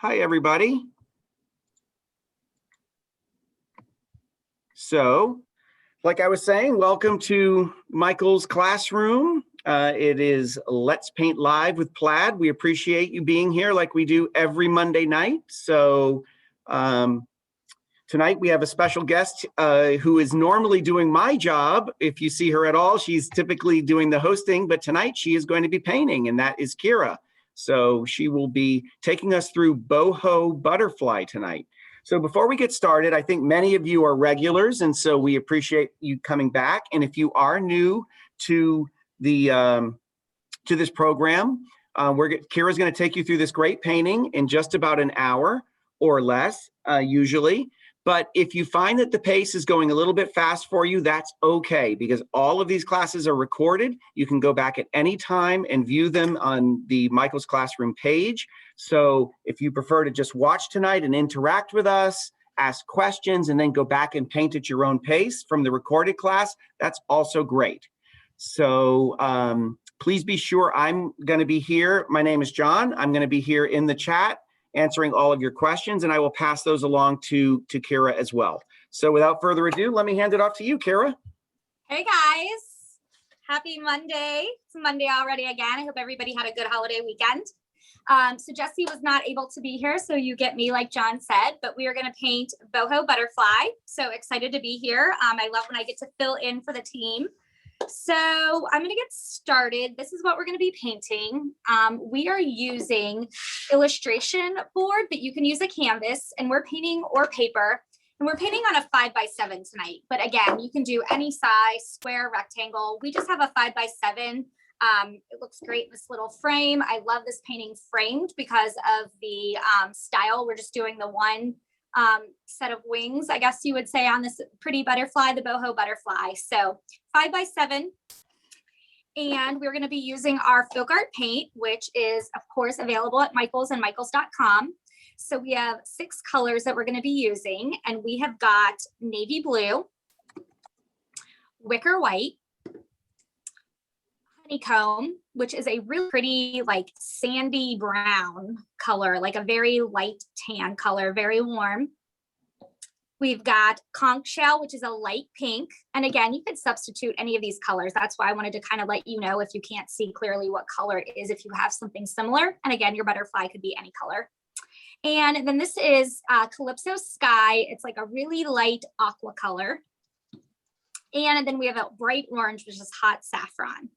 Hi, everybody. So, like I was saying, welcome to Michael's classroom. It is Let's Paint Live with Plaid. We appreciate you being here like we do every Monday night. So tonight we have a special guest who is normally doing my job. If you see her at all, she's typically doing the hosting, but tonight she is going to be painting, and that is Kira. So she will be taking us through Boho Butterfly tonight. So before we get started, I think many of you are regulars, and so we appreciate you coming back. And if you are new to the to this program, Kira's going to take you through this great painting in just about an hour or less, usually. But if you find that the pace is going a little bit fast for you, that's okay, because all of these classes are recorded. You can go back at any time and view them on the Michael's Classroom page. So if you prefer to just watch tonight and interact with us, ask questions, and then go back and paint at your own pace from the recorded class, that's also great. So please be sure I'm going to be here. My name is John. I'm going to be here in the chat answering all of your questions, and I will pass those along to Kira as well. So without further ado, let me hand it off to you, Kira. Hey guys, happy Monday. It's Monday already again. I hope everybody had a good holiday weekend. So Jesse was not able to be here, so you get me like John said, but we are going to paint Boho Butterfly. So excited to be here. I love when I get to fill in for the team. So I'm going to get started. This is what we're going to be painting. We are using illustration board, but you can use a canvas, and we're painting or paper, and we're painting on a 5x7 tonight. But again, you can do any size, square, rectangle. We just have a 5x7. It looks great in this little frame. I love this painting framed because of the style. We're just doing the one set of wings, I guess you would say, on this pretty butterfly, the Boho Butterfly. So 5x7. And we're going to be using our FolkArt paint, which is, of course, available at Michael's and michaels.com. So we have 6 colors that we're going to be using, and we have got navy blue, wicker white, honeycomb, which is a really pretty like sandy brown color, like a very light tan color, very warm. We've got conch shell, which is a light pink. And again, you could substitute any of these colors. That's why I wanted to kind of let you know if you can't see clearly what color it is, if you have something similar. And again, your butterfly could be any color. And then this is Calypso Sky. It's like a really light aqua color. And then we have a bright orange, which is hot saffron.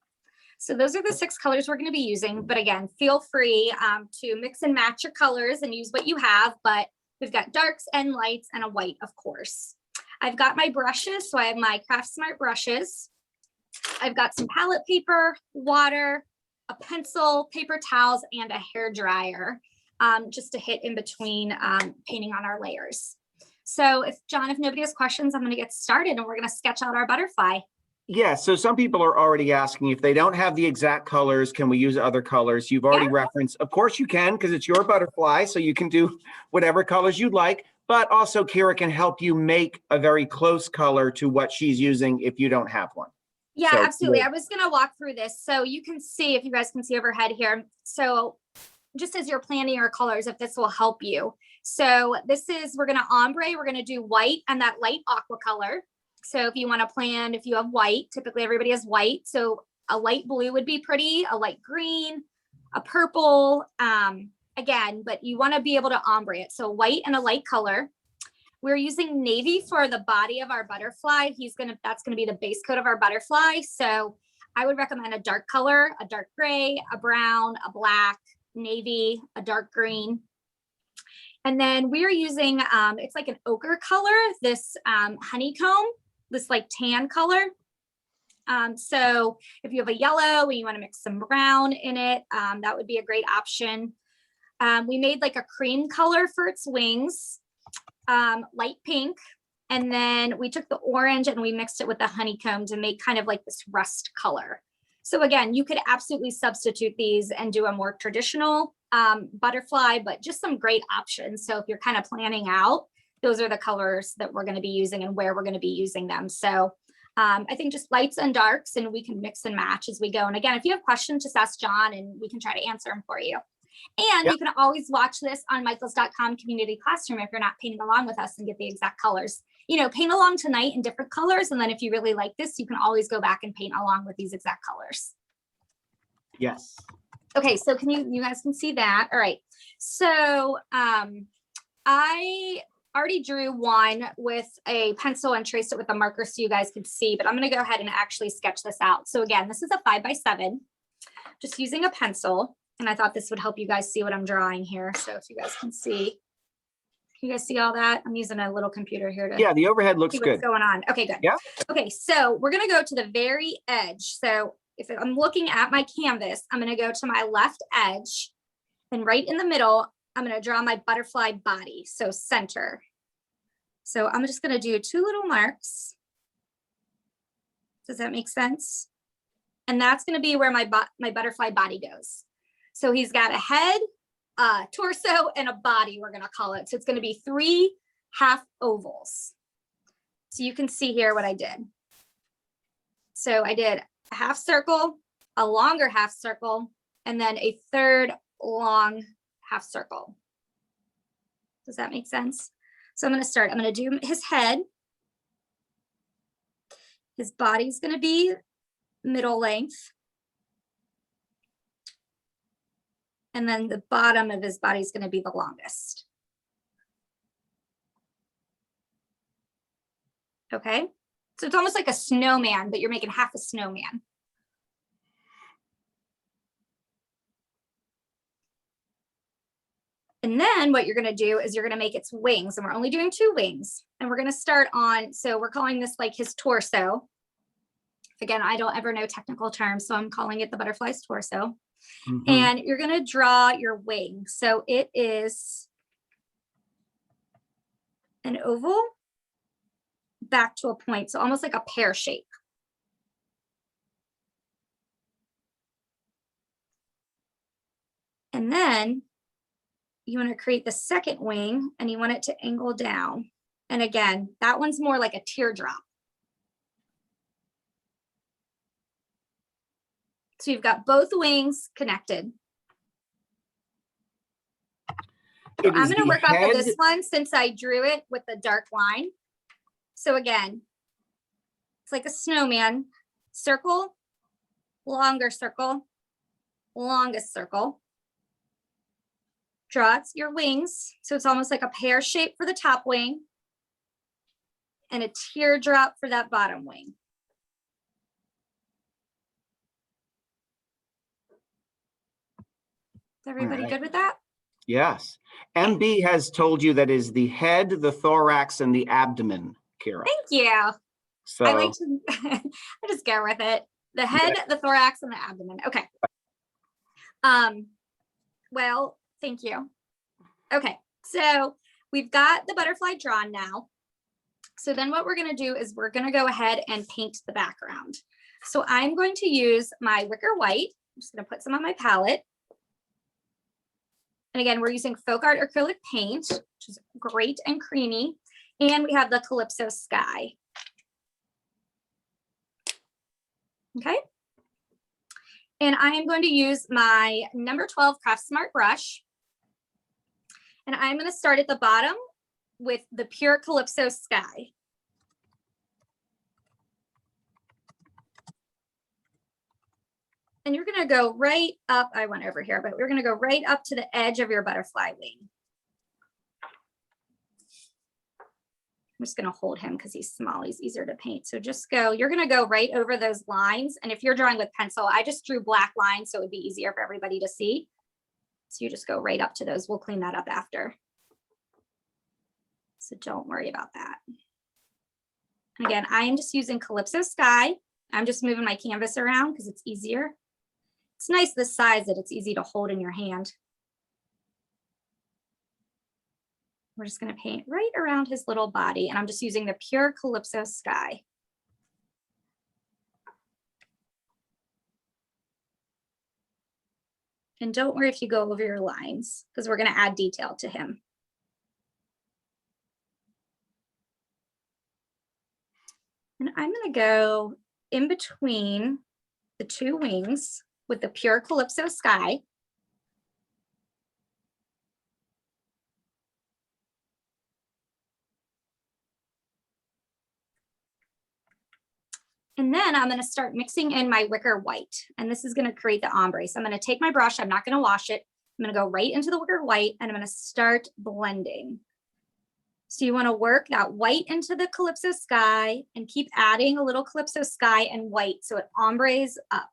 So those are the 6 colors we're going to be using. But again, feel free to mix and match your colors and use what you have. But we've got darks and lights and a white, of course. I've got my brushes. So I have my Craft Smart brushes. I've got some palette paper, water, a pencil, paper towels, and a hair dryer just to hit in between painting on our layers. So if nobody has questions, I'm going to get started and we're going to sketch out our butterfly. Yeah, so some people are already asking if they don't have the exact colors, can we use other colors? You've already referenced, of course you can, because it's your butterfly, so you can do whatever colors you'd like, but also Kira can help you make a very close color to what she's using if you don't have one. Yeah, so, absolutely. I was going to walk through this so you can see, if you guys can see overhead here. So just as you're planning your colors, if this will help you. So this is, we're going to ombre, we're going to do white and that light aqua color. So if you want to plan, if you have white, typically everybody has white. So a light blue would be pretty, a light green, a purple, again, but you want to be able to ombre it. So white and a light color. We're using navy for the body of our butterfly. That's going to be the base coat of our butterfly. So I would recommend a dark color, a dark gray, a brown, a black, navy, a dark green. And then we're using, it's like an ochre color, this honeycomb, this like tan color. So if you have a yellow and you want to mix some brown in it, that would be a great option. We made like a cream color for its wings, light pink. And then we took the orange and we mixed it with the honeycomb to make kind of like this rust color. So again, you could absolutely substitute these and do a more traditional butterfly, but just some great options. So if you're kind of planning out, those are the colors that we're going to be using and where we're going to be using them. So I think just lights and darks, and we can mix and match as we go. And again, if you have questions, just ask John and we can try to answer them for you. And Yep. you can always watch this on michaels.com community classroom if you're not painting along with us and get the exact colors. You know, paint along tonight in different colors. And then if you really like this, you can always go back and paint along with these exact colors. Yes. Okay, so can you guys can see that. All right. So I already drew one with a pencil and traced it with a marker so you guys could see, but I'm going to go ahead and actually sketch this out. So again, this is a 5x7, just using a pencil. And I thought this would help you guys see what I'm drawing here. So if you guys can you guys see all that? I'm using a little computer here to Yeah, the overhead looks see what's good. going on. Okay, good. Yeah. Okay, so we're going to go to the very edge. So if I'm looking at my canvas, I'm going to go to my left edge, and right in the middle, I'm going to draw my butterfly body. So center. So I'm just going to do 2 little marks. Does that make sense? And that's going to be where my butterfly body goes. So he's got a head, torso, and a body, we're going to call it. So it's going to be 3 half ovals. So you can see here what I did. So I did a half circle, a longer half circle, and then a third long half circle. Does that make sense? So I'm going to start. I'm going to do his head. His body's going to be middle length. And then the bottom of his body is going to be the longest. Okay. So it's almost like a snowman, but you're making half a snowman. And then what you're going to do is you're going to make its wings, and we're only doing 2 wings. And we're going to start on, so we're calling this like his torso. Again, I don't ever know technical terms, so I'm calling it the butterfly's torso. Mm-hmm. And you're going to draw your wing. So it is an oval back to a point, so almost like a pear shape. And then you want to create the second wing, and you want it to angle down. And again, that one's more like a teardrop. So you've got both wings connected. So I'm going to work off of this one since I drew it with the dark line. So again, it's like a snowman. Circle, longer circle, longest circle. Draw your wings. So it's almost like a pear shape for the top wing and a teardrop for that bottom wing. Is everybody good with that? Yes. MB has told you that is the head, the thorax, and the abdomen, Kira. Thank you. So I like to I just go with it. The head, the thorax, and the abdomen. Okay. Well, thank you. Okay, so we've got the butterfly drawn now. So then what we're going to do is we're going to go ahead and paint the background. So I'm going to use my Wicker white. I'm just going to put some on my palette. And again, we're using FolkArt acrylic paint, which is great and creamy. And we have the Calypso sky. Okay. And I am going to use my number 12 Craft Smart brush. And I'm going to start at the bottom with the pure Calypso sky. And you're going to go right up. I went over here, but we're going to go right up to the edge of your butterfly wing. I'm just going to hold him because he's small. He's easier to paint. So just go, you're going to go right over those lines. And if you're drawing with pencil, I just drew black lines, so it would be easier for everybody to see. So you just go right up to those. We'll clean that up after. So don't worry about that. And again, I am just using Calypso sky. I'm just moving my canvas around because it's easier. It's nice this size that it's easy to hold in your hand. We're just going to paint right around his little body, and I'm just using the pure Calypso sky. And don't worry if you go over your lines, because we're going to add detail to him. And I'm going to go in between the 2 wings with the pure Calypso sky. And then I'm going to start mixing in my wicker white. And this is going to create the ombre. So I'm going to take my brush. I'm not going to wash it. I'm going to go right into the wicker white and I'm going to start blending. So you want to work that white into the Calypso sky and keep adding a little Calypso sky and white so it ombres up.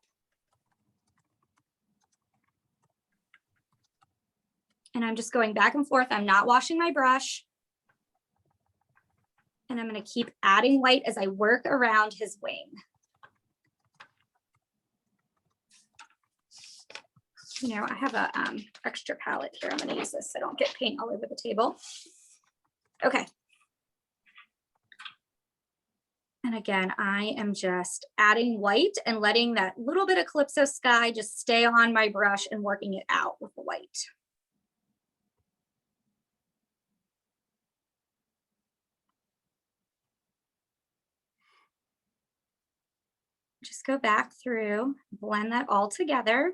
And I'm just going back and forth. I'm not washing my brush. And I'm going to keep adding white as I work around his wing. You know, I have a extra palette here. I'm going to use this so I don't get paint all over the table. Okay. And again, I am just adding white and letting that little bit of Calypso sky just stay on my brush and working it out with the white. Just go back through, blend that all together.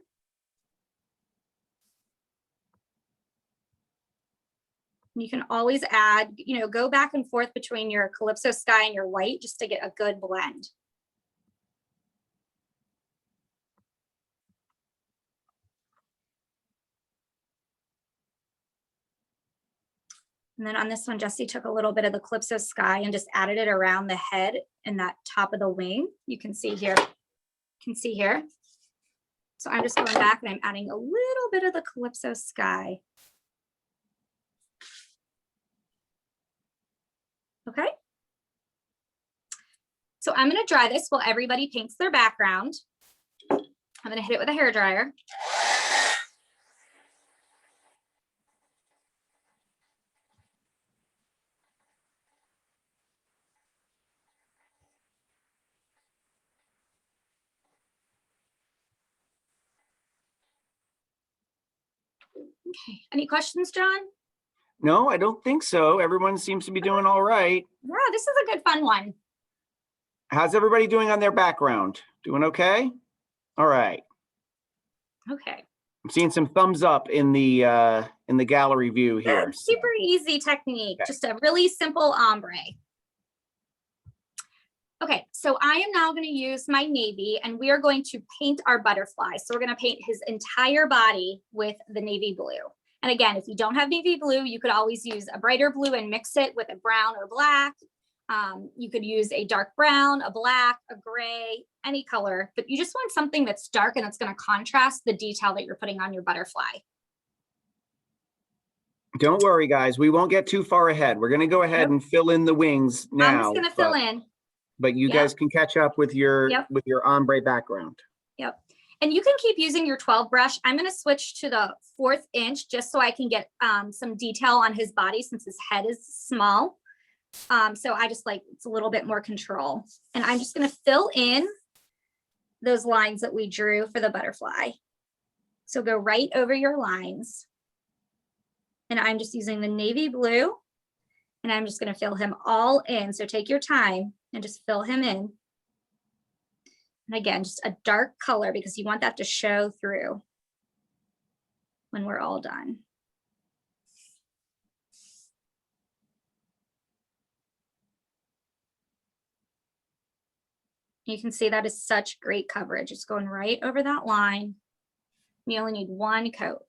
You can always add, you know, go back and forth between your Calypso sky and your white just to get a good blend. And then on this one, Jessie took a little bit of the Calypso sky and just added it around the head and that top of the wing. You can see here, So I'm just going back and I'm adding a little bit of the Calypso sky. Okay. So I'm going to dry this while everybody paints their background. I'm going to hit it with a hairdryer. Okay. Any questions, John? No, I don't think so. Everyone seems to be doing all right. Yeah, this is a good fun one. How's everybody doing on their background? Doing okay? All right. Okay. I'm seeing some thumbs up in the gallery view here. Super easy technique, Okay. Just a really simple ombre. Okay, so I am now going to use my navy and we are going to paint our butterfly. So we're going to paint his entire body with the navy blue. And again, if you don't have navy blue, you could always use a brighter blue and mix it with a brown or black. You could use a dark brown, a black, a gray, any color, but you just want something that's dark and that's going to contrast the detail that you're putting on your butterfly. Don't worry, guys. We won't get too far ahead. We're going to go ahead and fill in the wings now. I'm just going to fill in. But you guys can catch up with your ombre background. Yep. And you can keep using your 12 brush. I'm going to switch to the 4th inch just so I can get some detail on his body since his head is small. So I just like, it's a little bit more control. And I'm just going to fill in those lines that we drew for the butterfly. So go right over your lines. And I'm just using the navy blue. And I'm just going to fill him all in. So take your time and just fill him in. And again, just a dark color because you want that to show through when we're all done. You can see that is such great coverage. It's going right over that line. You only need one coat.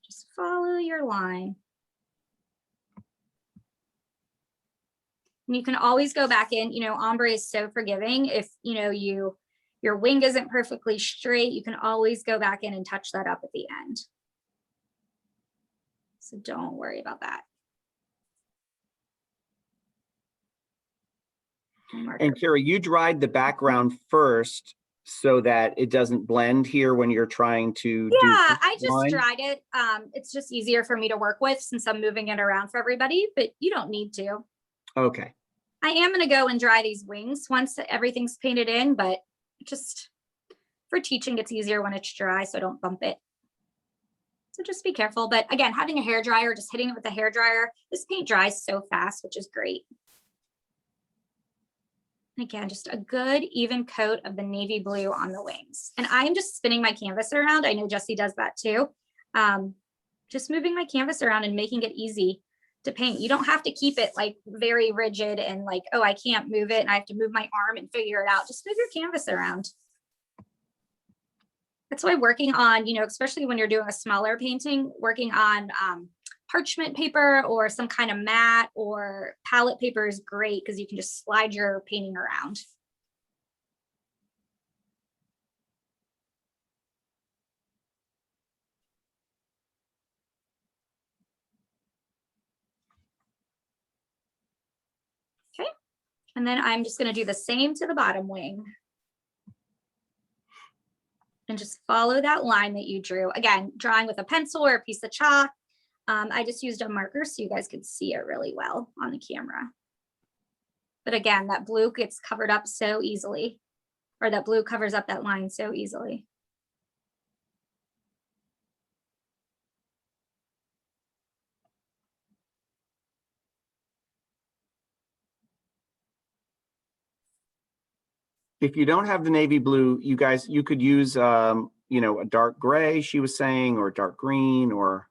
Just follow your line. And you can always go back in, you know, ombre is so forgiving. If, you know, your wing isn't perfectly straight, you can always go back in and touch that up at the end. So don't worry about that. And Kira, you dried the background first so that it doesn't blend here when you're trying to do I just dried it. It's just easier for me to work with since I'm moving it around for everybody, but you don't need to. Okay. I am going to go and dry these wings once everything's painted in, but just for teaching, it's easier when it's dry, so I don't bump it. So just be careful. But again, having a hair dryer, just hitting it with a hair dryer, this paint dries so fast, which is great. Again, just a good even coat of the navy blue on the wings. And I'm just spinning my canvas around. I know Jessie does that too. Just moving my canvas around and making it easy to paint. You don't have to keep it like very rigid and like, oh, I can't move it and I have to move my arm and figure it out. Just move your canvas around. That's why working on, you know, especially when you're doing a smaller painting, working on parchment paper or some kind of mat or palette paper is great because you can just slide your painting around. Okay, and then I'm just going to do the same to the bottom wing. And just follow that line that you drew. Again, drawing with a pencil or a piece of chalk. I just used a marker so you guys could see it really well on the camera. But again, that blue gets covered up so easily, or that blue covers up that line so easily. If you don't have the navy blue, you guys, you could use, you know, a dark gray, she was saying, or dark green, or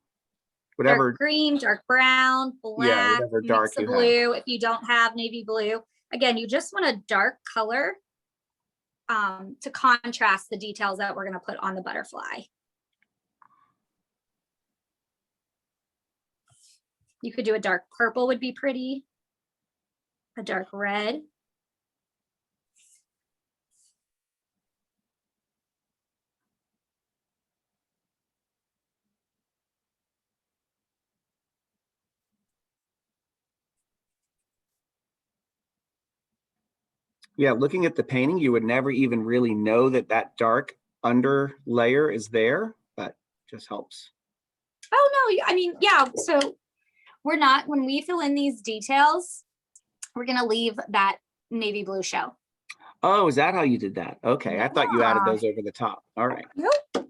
whatever. Dark green, dark brown, black, Yeah, whatever dark mix of blue. If you don't have navy blue, again, you just want a dark color to contrast the details that we're going to put on the butterfly. You could do a dark purple would be pretty, a dark red. Yeah, looking at the painting, you would never even really know that that dark under layer is there, but just helps. Oh, no, I mean, yeah, so we're not, when we fill in these details, we're going to leave that navy blue show. Oh, is that how you did that? Okay, I thought you added Yeah. those over the top. All right. Nope.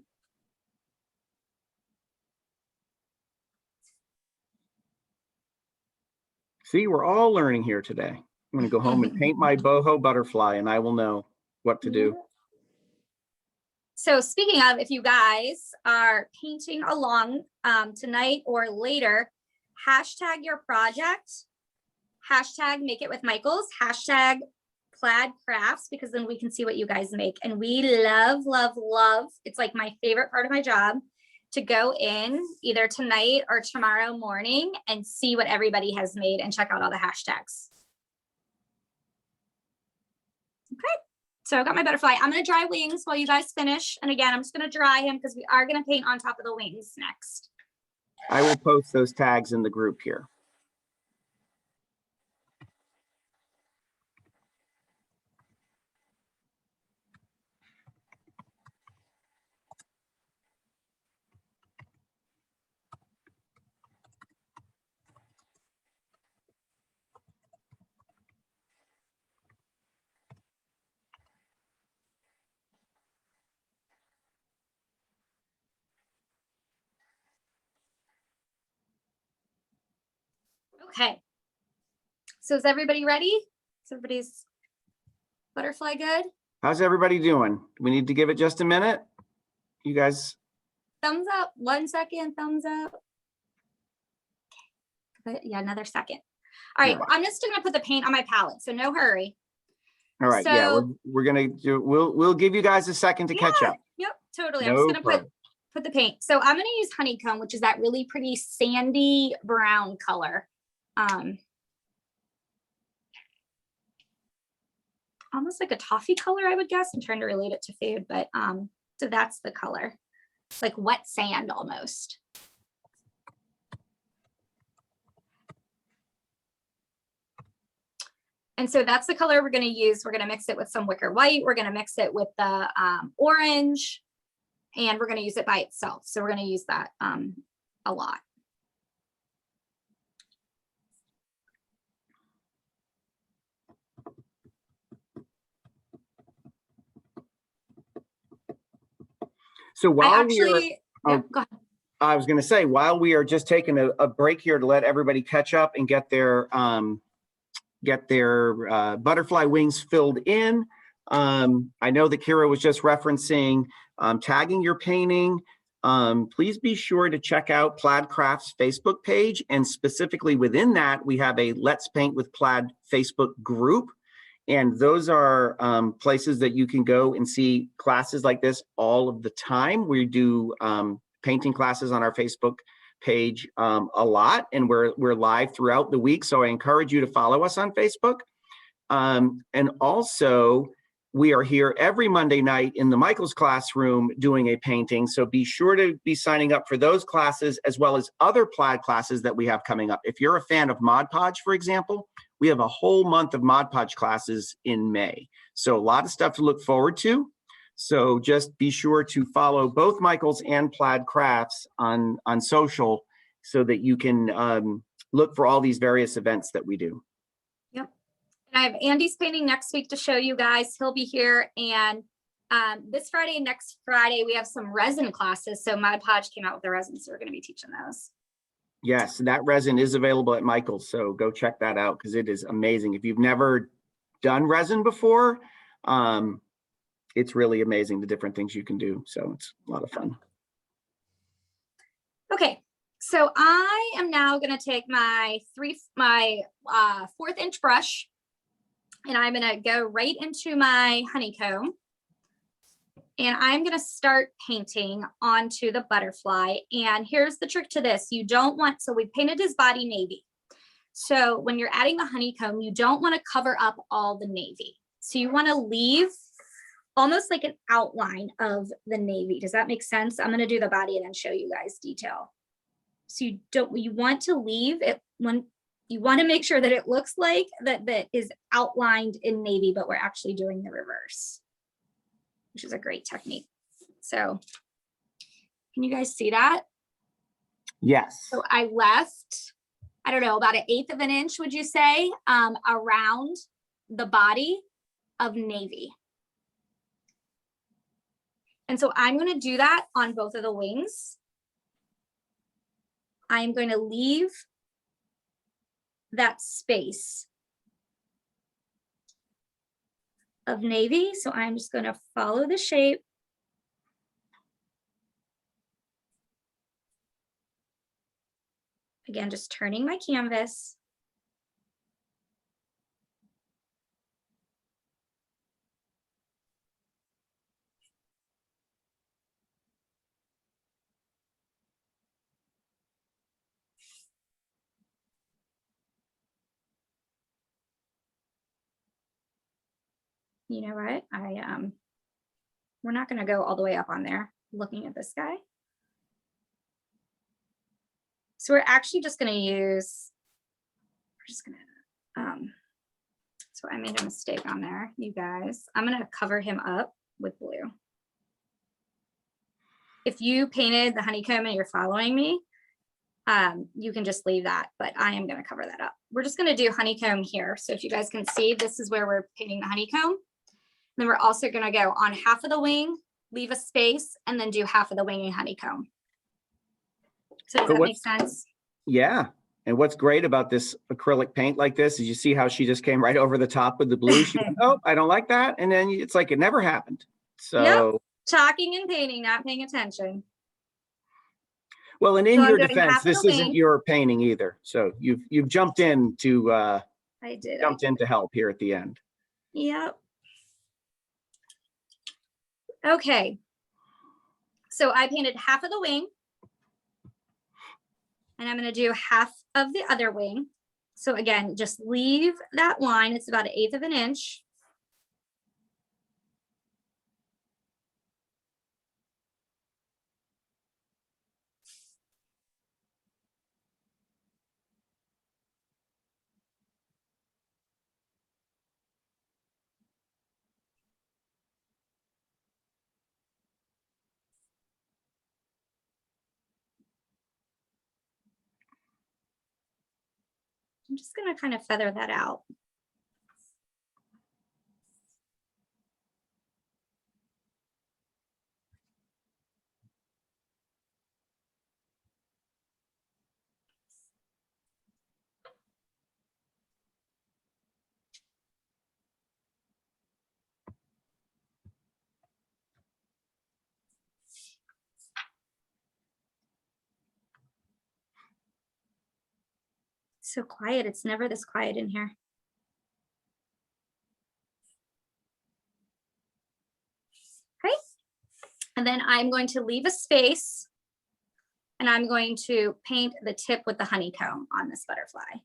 See, we're all learning here today. I'm going to go home and paint my boho butterfly, and I will know what to do. So speaking of, if you guys are painting along tonight or later, hashtag your project, hashtag make it with Michaels, hashtag plaid crafts, because then we can see what you guys make. And we love, love, love. It's like my favorite part of my job to go in either tonight or tomorrow morning and see what everybody has made and check out all the hashtags. Okay, so I got my butterfly. I'm going to dry wings while you guys finish. And again, I'm just going to dry him because we are going to paint on top of the wings next. I will post those tags in the group here. Okay, so is everybody ready? Is everybody's butterfly good? How's everybody doing? We need to give it just a minute. You guys. Thumbs up, 1 second, thumbs up. Okay. Yeah, another second. All right, I'm just gonna put the paint on my palette, so no hurry. All right, so, yeah, we're gonna do, we'll give you guys a second to catch up. Yep, totally. No I'm just gonna put the paint. So I'm gonna use Honeycomb, which is that really pretty sandy brown color. Almost like a toffee color, I would guess. I'm trying to relate it to food, but so that's the color. It's like wet sand almost. And so that's the color we're going to use. We're going to mix it with some wicker white. We're going to mix it with the orange, and we're going to use it by itself. So we're going to use that a lot. So while I was going to say, while we are just taking a break here to let everybody catch up and get their butterfly wings filled in. I know that Kira was just referencing tagging your painting. please be sure to check out Plaid Crafts Facebook page. And specifically within that, we have a Let's Paint with Plaid Facebook group. And those are places that you can go and see classes like this all of the time. We do painting classes on our Facebook page a lot, and we're live throughout the week. So I encourage you to follow us on Facebook. And also, we are here every Monday night in the Michael's classroom doing a painting. So be sure to be signing up for those classes as well as other Plaid classes that we have coming up. If you're a fan of Mod Podge, for example, we have a whole month of Mod Podge classes in May. So a lot of stuff to look forward to. So just be sure to follow both Michael's and Plaid Crafts on social so that you can look for all these various events that we do. Yep. And I have Andy's painting next week to show you guys. He'll be here. And this Friday and next Friday, we have some resin classes. So Mod Podge came out with the resin, so we're going to be teaching those. Yes, that resin is available at Michael's, so go check that out because it is amazing. If you've never done resin before, it's really amazing the different things you can do. So it's a lot of fun. Okay, so I am now going to take my 4th inch brush, and I'm going to go right into my honeycomb. And I'm going to start painting onto the butterfly. And here's the trick to this. You don't want, so we painted his body navy. So when you're adding the honeycomb, you don't want to cover up all the navy. So you want to leave almost like an outline of the navy. Does that make sense? I'm going to do the body and then show you guys detail. So you want to leave it when you want to make sure that it looks like that is outlined in navy, but we're actually doing the reverse, which is a great technique. So can you guys see that? Yes. So I left, I don't know, about 1/8 of an inch, would you say, around the body of navy. And so I'm going to do that on both of the wings. I'm going to leave that space of navy. So I'm just going to follow the shape. Again, just turning my canvas. You know what? We're not going to go all the way up on there looking at this guy. So we're actually just going to use, so I made a mistake on there, you guys. I'm going to cover him up with blue. If you painted the honeycomb and you're following me, you can just leave that, but I am going to cover that up. We're just going to do honeycomb here. So if you guys can see, this is where we're painting the honeycomb. Then we're also going to go on half of the wing, leave a space, and then do half of the wing in honeycomb. So does that make sense? Yeah. And what's great about this acrylic paint like this is you see how she just came right over the top with the blue. She went, oh, I don't like that. And then it's like it never happened. So yep. Chalking and painting, not paying attention. Well, and in your defense, this isn't your painting either. So you've jumped in to jumped in to help here at the end. Yep. Okay. So I painted half of the wing. And I'm going to do half of the other wing. So again, just leave that line. It's about 1/8 of an inch. I'm just going to kind of feather that out. So quiet. It's never this quiet in here. Okay. And then I'm going to leave a space and I'm going to paint the tip with the honeycomb on this butterfly.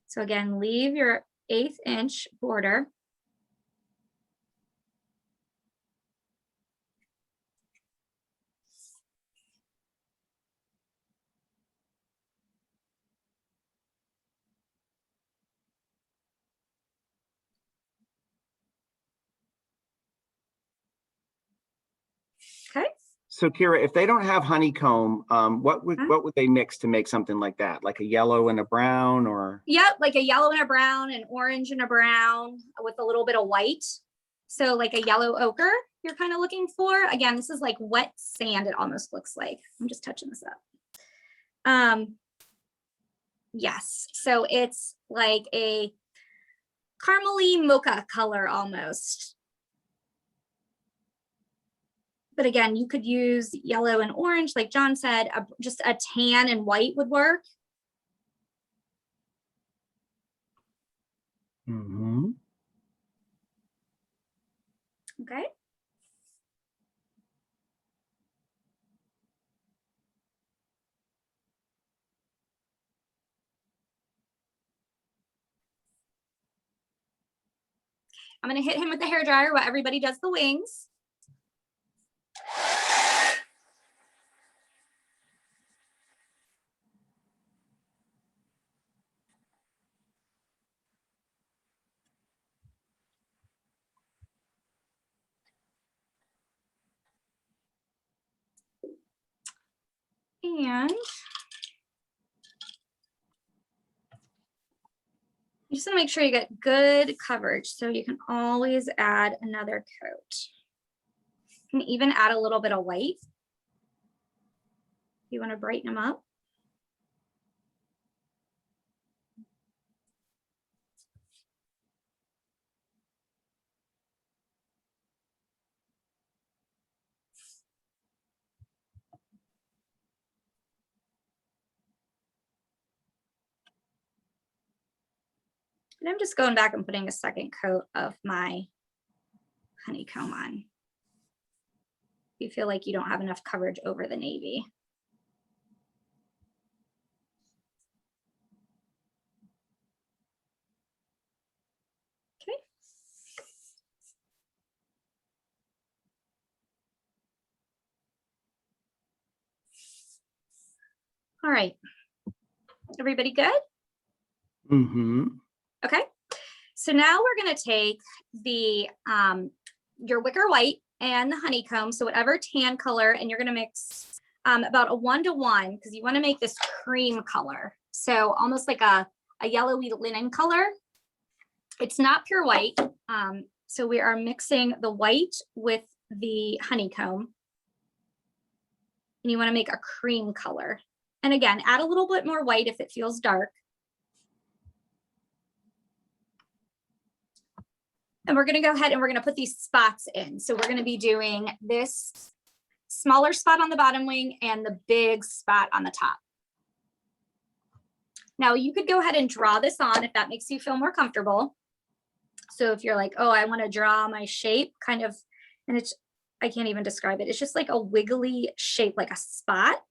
So again, leave your 1/8 inch border. Okay. So Kira, if they don't have honeycomb, what would they mix to make something like that? Like a yellow and a brown, or? Yep, like a yellow and a brown, an orange and a brown with a little bit of white. So like a yellow ochre you're kind of looking for. Again, this is like wet sand, it almost looks like. I'm just touching this up. Yes, so it's like a caramely mocha color almost. But again, you could use yellow and orange, like John said, just a tan and white would work. Mm-hmm. Okay. I'm going to hit him with the hairdryer while everybody does the wings. And you just want to make sure you get good coverage, so you can always add another coat. You can even add a little bit of white if you want to brighten them up. And I'm just going back and putting a second coat of my honeycomb on. If you feel like you don't have enough coverage over the navy. Okay. All right. Everybody good? Mm-hmm. Okay. So now we're going to take the your wicker white and the honeycomb, so whatever tan color, and you're going to mix about a 1-to-1 because you want to make this cream color. So almost like a yellowy linen color. It's not pure white. So we are mixing the white with the honeycomb. And you want to make a cream color. And again, add a little bit more white if it feels dark. And we're going to go ahead and we're going to put these spots in. So we're going to be doing this smaller spot on the bottom wing and the big spot on the top. Now you could go ahead and draw this on if that makes you feel more comfortable. So if you're like, oh, I want to draw my shape kind of, and it's, I can't even describe it. It's just like a wiggly shape, like a spot.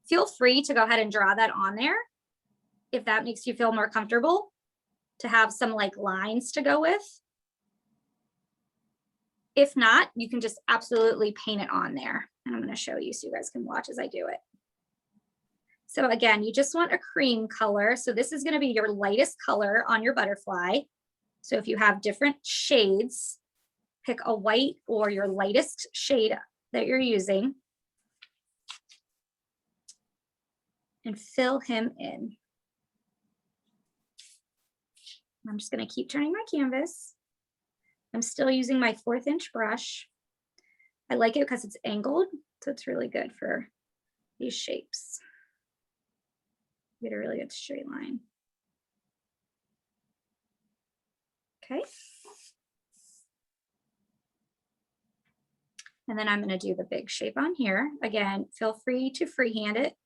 Feel free to go ahead and draw that on there if that makes you feel more comfortable to have some like lines to go with. If not, you can just absolutely paint it on there. And I'm going to show you so you guys can watch as I do it. So again, you just want a cream color. So this is going to be your lightest color on your butterfly. So if you have different shades, pick a white or your lightest shade that you're using and fill him in. I'm just going to keep turning my canvas. I'm still using my 1/4 inch brush. I like it because it's angled, so it's really good for these shapes. Get a really good straight line. Okay. And then I'm going to do the big shape on here. Again, feel free to freehand it.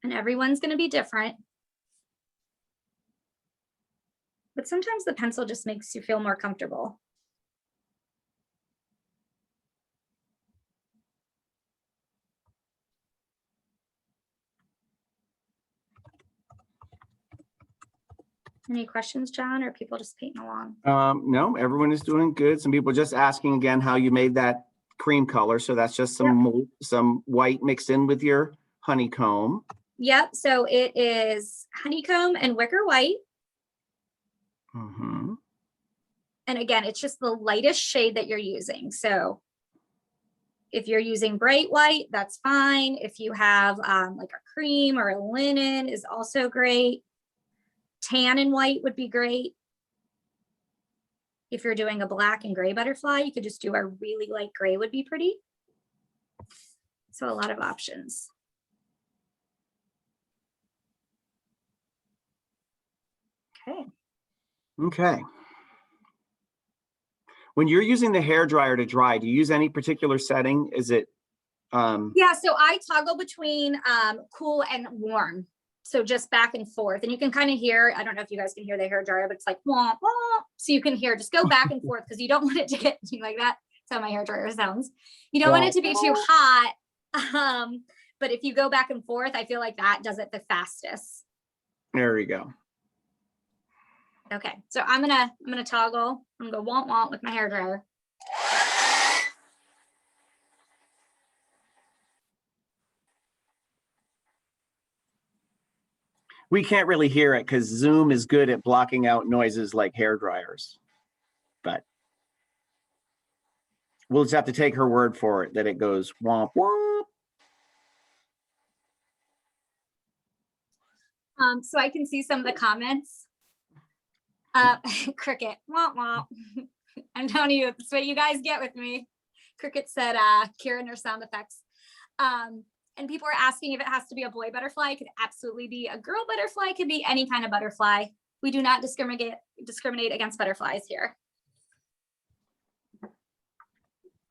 And everyone's going to be different. But sometimes the pencil just makes you feel more comfortable. Any questions, John, or people just painting along? No, everyone is doing good. Some people just asking again how you made that cream color. So that's just some white mixed in with your honeycomb. Yep. So it is honeycomb and wicker white. Mm-hmm. And again, it's just the lightest shade that you're using. So if you're using bright white, that's fine. If you have like a cream or a linen is also great. Tan and white would be great. If you're doing a black and gray butterfly, you could just do a really light gray would be pretty. So a lot of options. Okay. Okay. When you're using the hair dryer to dry, do you use any particular setting? Is it? Yeah, so I toggle between cool and warm. So just back and forth. And you can kind of hear, I don't know if you guys can hear the hair dryer, but it's like, wah, wah. So you can hear, just go back and forth because you don't want it to get like that. That's how my hair dryer sounds. You don't want it to be too hot. But if you go back and forth, I feel like that does it the fastest. There we go. Okay, so I'm gonna toggle. I'm gonna go womp womp with my hair dryer. We can't really hear it because Zoom is good at blocking out noises like hair dryers, but we'll just have to take her word for it that it goes womp womp. So I can see some of the comments. Cricket, womp womp. I'm telling you, that's what you guys get with me. Cricket said, Kira and her sound effects. And people are asking if it has to be a boy butterfly. It could absolutely be a girl butterfly. It could be any kind of butterfly. We do not discriminate against butterflies here.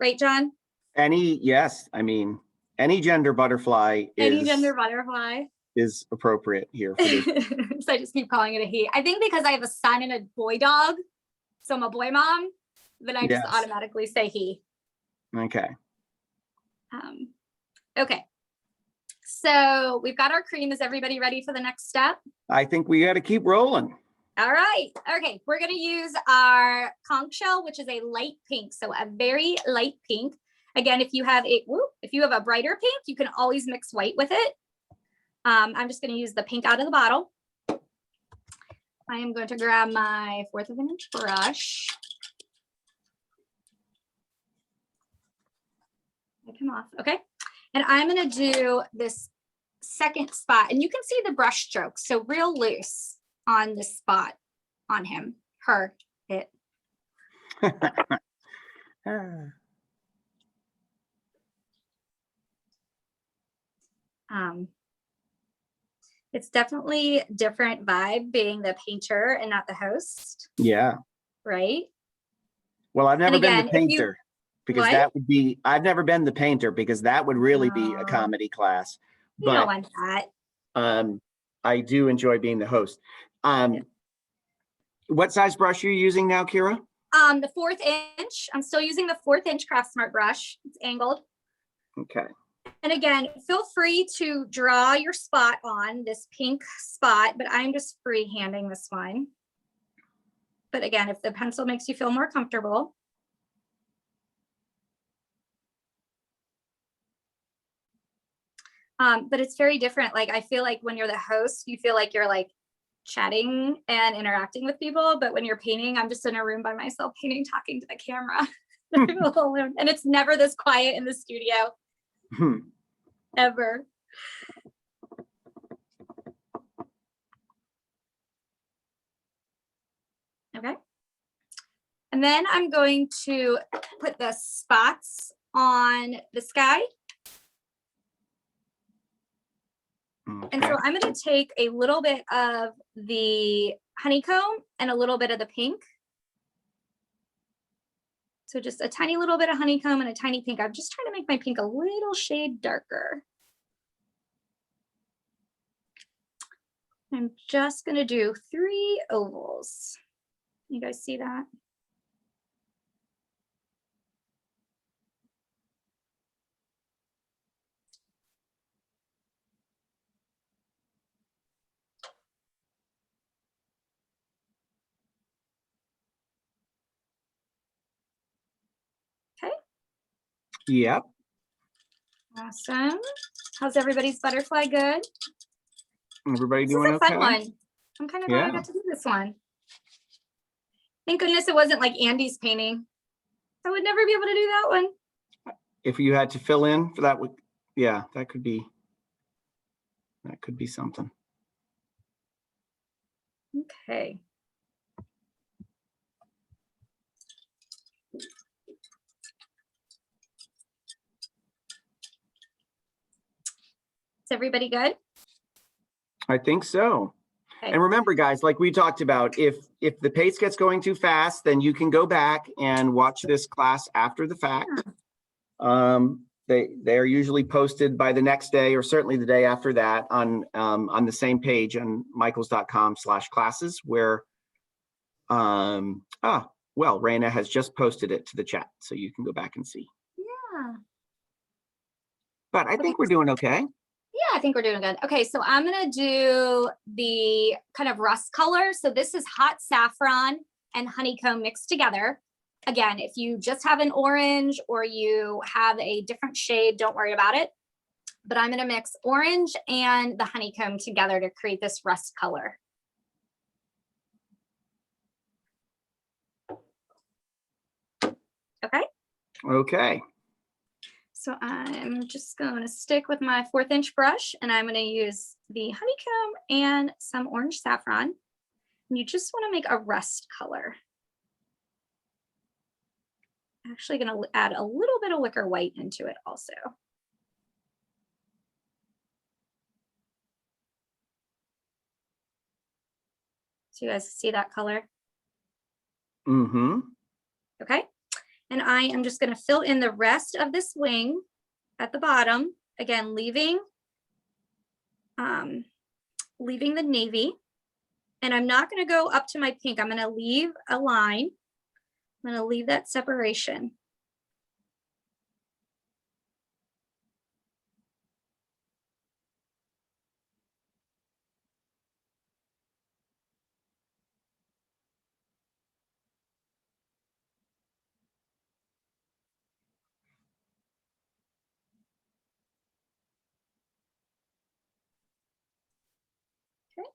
Right, John? Yes. I mean, any gender butterfly is appropriate here for this. So I just keep calling it a he. I think because I have a son and a boy dog, so I'm a boy mom, then I just automatically say he. Okay. Okay. So we've got our cream. Is everybody ready for the next step? I think we got to keep rolling. All right. Okay. We're going to use our conch shell, which is a light pink. So a very light pink. Again, if you have a brighter pink, you can always mix white with it. I'm just going to use the pink out of the bottle. I am going to grab my 1/4 of an inch brush. Wipe him off. Okay. And I'm going to do this second spot, and you can see the brush strokes. So real loose on this spot on him, her, it. It's definitely different vibe being the painter and not the host. Yeah. Right. Well, I've never been the painter because that would be, I've never been the painter because that would really be a comedy class. You don't want that. I do enjoy being the host. What size brush are you using now, Kira? The 1/4 inch. I'm still using the 1/4 inch Craft Smart brush. It's angled. Okay. And again, feel free to draw your spot on this pink spot, but I'm just freehanding this one. But again, if the pencil makes you feel more comfortable. But it's very different. Like, I feel like when you're the host, you feel like you're like chatting and interacting with people. But when you're painting, I'm just in a room by myself painting, talking to the camera. And it's never this quiet in the studio. Ever. Okay. And then I'm going to put the spots on the sky. Okay. And so I'm going to take a little bit of the honeycomb and a little bit of the pink. So just a tiny little bit of honeycomb and a tiny pink. I'm just trying to make my pink a little shade darker. I'm just gonna do 3 ovals. You guys see that? Okay. Yep. Awesome. How's everybody's butterfly? Good. Everybody This doing is a fun okay? one. I'm kind of glad I Yeah. got to do this one. Thank goodness it wasn't like Andy's painting. I would never be able to do that one. If you had to fill in for that, yeah, that could be something. Okay. Is everybody good? I think so. Okay. And remember, guys, like we talked about, if the pace gets going too fast, then you can go back and watch this class after the fact. They're usually posted by the next day or certainly the day after that on the same page on michaels.com/classes where well, Raina has just posted it to the chat, so you can go back and see. Yeah. But I think we're doing okay. Yeah, I think we're doing good. Okay, so I'm gonna do the kind of rust color. So this is hot saffron and honeycomb mixed together. Again, if you just have an orange or you have a different shade, don't worry about it. But I'm gonna mix orange and the honeycomb together to create this rust color. Okay. Okay. So I'm just going to stick with my 1/4 inch brush and I'm going to use the honeycomb and some orange saffron. And you just want to make a rust color. I'm actually going to add a little bit of wicker white into it also. So you guys see that color? Mm-hmm. Okay. And I am just going to fill in the rest of this wing at the bottom, again, leaving the navy. And I'm not going to go up to my pink. I'm going to leave a line. I'm going to leave that separation. Okay.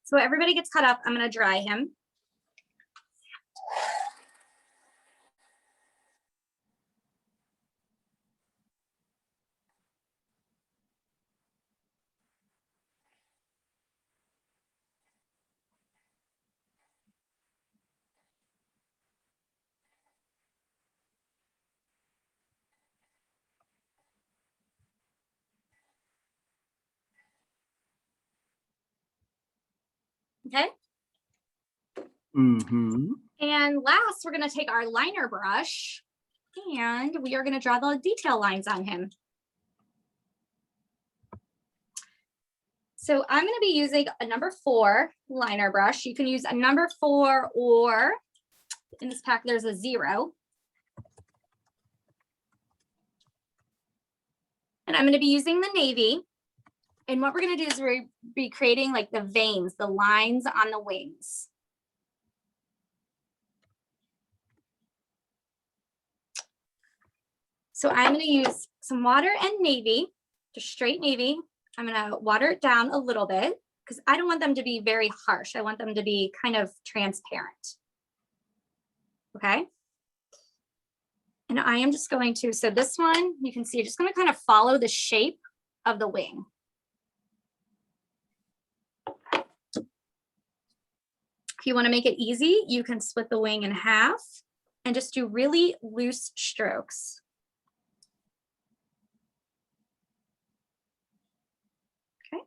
So everybody gets cut up. I'm going to dry him. Okay. Mm-hmm. And last, we're going to take our liner brush and we are going to draw the detail lines on him. So I'm going to be using a number 4 liner brush. You can use a number 4 or in this pack, there's a 0. And I'm going to be using the navy. And what we're going to do is we're be creating like the veins, the lines on the wings. So I'm going to use some water and navy, just straight navy. I'm going to water it down a little bit because I don't want them to be very harsh. I want them to be kind of transparent. Okay. And I am just going to, so this one, you can see, just going to kind of follow the shape of the wing. If you want to make it easy, you can split the wing in half and just do really loose strokes. Okay.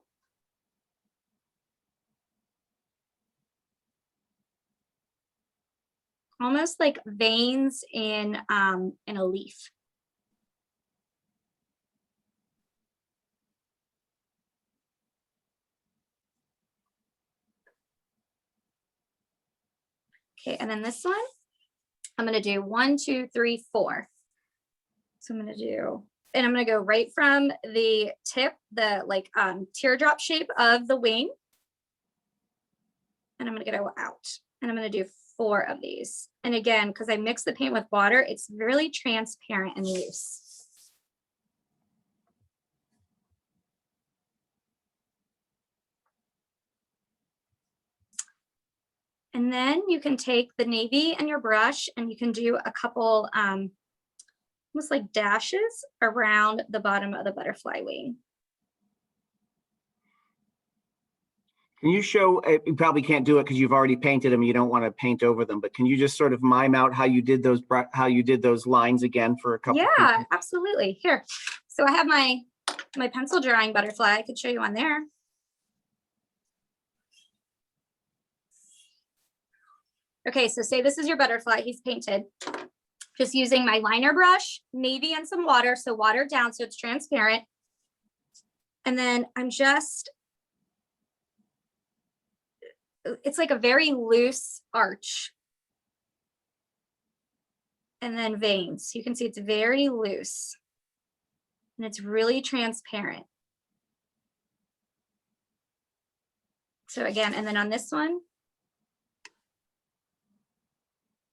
almost like veins in a leaf. Okay, and then this one, I'm gonna do 1, 2, 3, 4. So I'm gonna do, and I'm gonna go right from the tip, the like teardrop shape of the wing. And I'm gonna go out. And I'm gonna do 4 of these. And again, because I mix the paint with water, it's really transparent and loose. And then you can take the navy and your brush and you can do a couple almost like dashes around the bottom of the butterfly wing. Can you show, you probably can't do it because you've already painted them, you don't want to paint over them, but can you just sort of mime out how you did those lines again for a couple? Yeah, absolutely. Here. So I have my pencil drawing butterfly. I could show you on there. Okay, so say this is your butterfly, he's painted. Just using my liner brush, navy and some water, so watered down so it's transparent. And then I'm just, it's like a very loose arch. And then veins. You can see it's very loose. And it's really transparent. So again, and then on this one,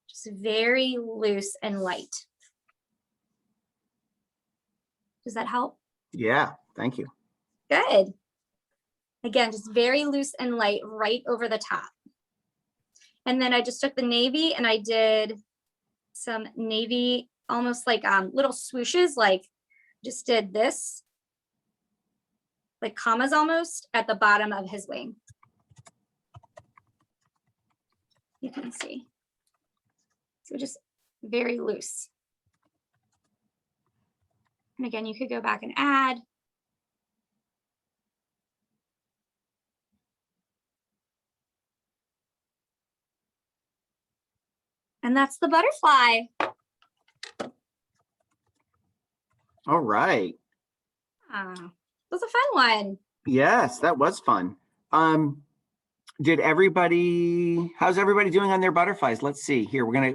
just very loose and light. Does that help? Yeah, thank you. Good. Again, just very loose and light right over the top. And then I just took the navy and I did some navy, almost like little swooshes, like just did this, like commas almost at the bottom of his wing. You can see. So just very loose. And again, you could go back and add. And that's the butterfly. All right. It was a fun one. Yes, that was fun. How's everybody doing on their butterflies? Let's see here. I'm gonna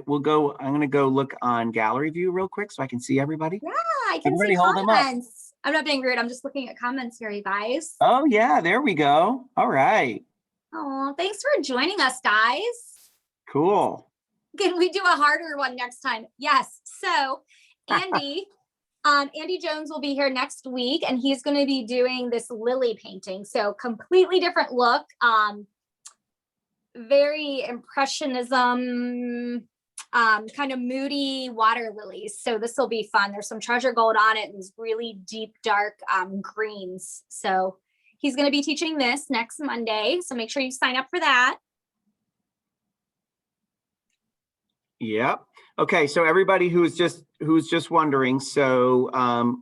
go look on gallery view real quick so I can see everybody. Yeah, I can Everybody see hold them up. comments. I'm not being rude. I'm just looking at comments here, you guys. Oh yeah, there we go. All right. Oh, thanks for joining us, guys. Cool. Can we do a harder one next time? Yes. So Andy, Andy Jones will be here next week and he's going to be doing this lily painting. So completely different look. Very impressionism, kind of moody water lilies. So this will be fun. There's some treasure gold on it and these really deep, dark greens. So he's going to be teaching this next Monday. So make sure you sign up for that. Yep. Okay. So everybody who's just wondering, so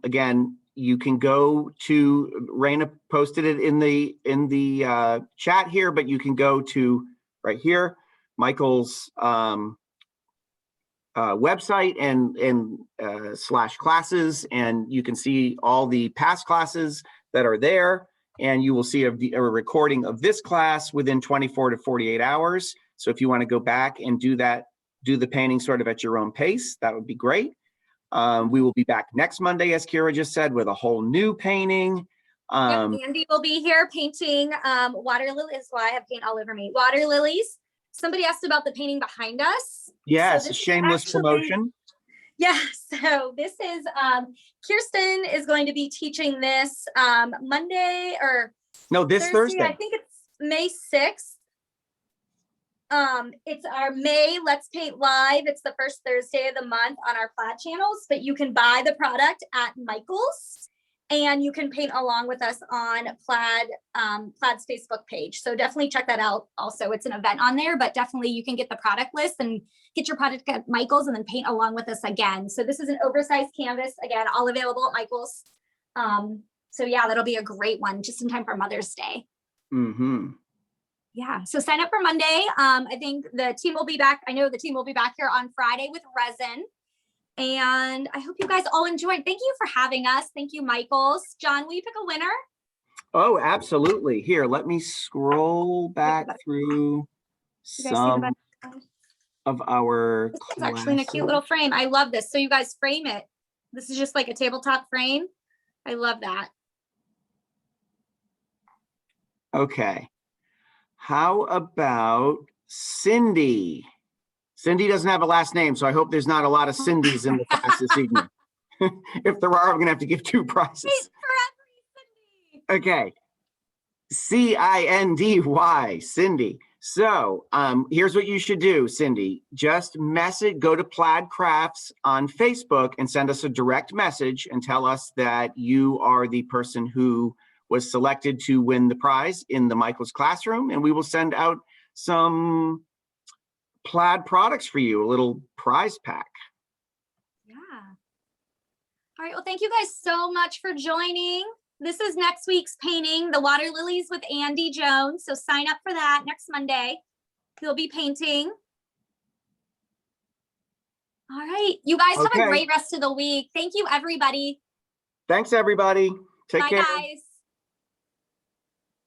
again, you can go to, Raina posted it in the chat here, but you can go to right here, Michael's website and /classes, and you can see all the past classes that are there, and you will see a recording of this class within 24 to 48 hours. So if you want to go back and do the painting sort of at your own pace, that would be great. We will be back next Monday, as Kira just said, with a whole new painting. Yep, Andy will be here painting water lilies. Why I have paint all over me. Water lilies. Somebody asked about the painting behind us. Yes, So a shameless promotion. Yeah, so this is Kirsten is going to be teaching this Monday or this Thursday. I think it's May 6th. It's our May Let's Paint Live. It's the first Thursday of the month on our Plaid channels, but you can buy the product at Michael's and you can paint along with us on Plaid's Facebook page. So definitely check that out. Also, it's an event on there, but definitely you can get the product list and get your product at Michael's and then paint along with us again. So this is an oversized canvas, again, all available at Michael's. So yeah, that'll be a great one just in time for Mother's Day. Mm-hmm. Yeah, so sign up for Monday. I think the team will be back. I know the team will be back here on Friday with resin. And I hope you guys all enjoyed. Thank you for having us. Thank you, Michaels. John, will you pick a winner? Oh, absolutely. Here, let me scroll back through some of our It's actually in a cute little frame. I love this. So you guys frame it. This is just like a tabletop frame. I love that. Okay. How about Cindy? Cindy doesn't have a last name, so I hope there's not a lot of Cindys in the class this evening. If there are, I'm gonna have to give 2 prizes. Okay. Cindy, Cindy. So here's what you should do, Cindy. Just go to Plaid Crafts on Facebook and send us a direct message and tell us that you are the person who was selected to win the prize in the Michael's classroom, and we will send out some plaid products for you, a little prize pack. Yeah. All right, well, thank you guys so much for joining. This is next week's painting, the Water Lilies with Andy Jones. So sign up for that next Monday. He'll be painting. All right, you guys have a great rest of the week. Thank you, everybody. Thanks, everybody. Take care. Bye, guys.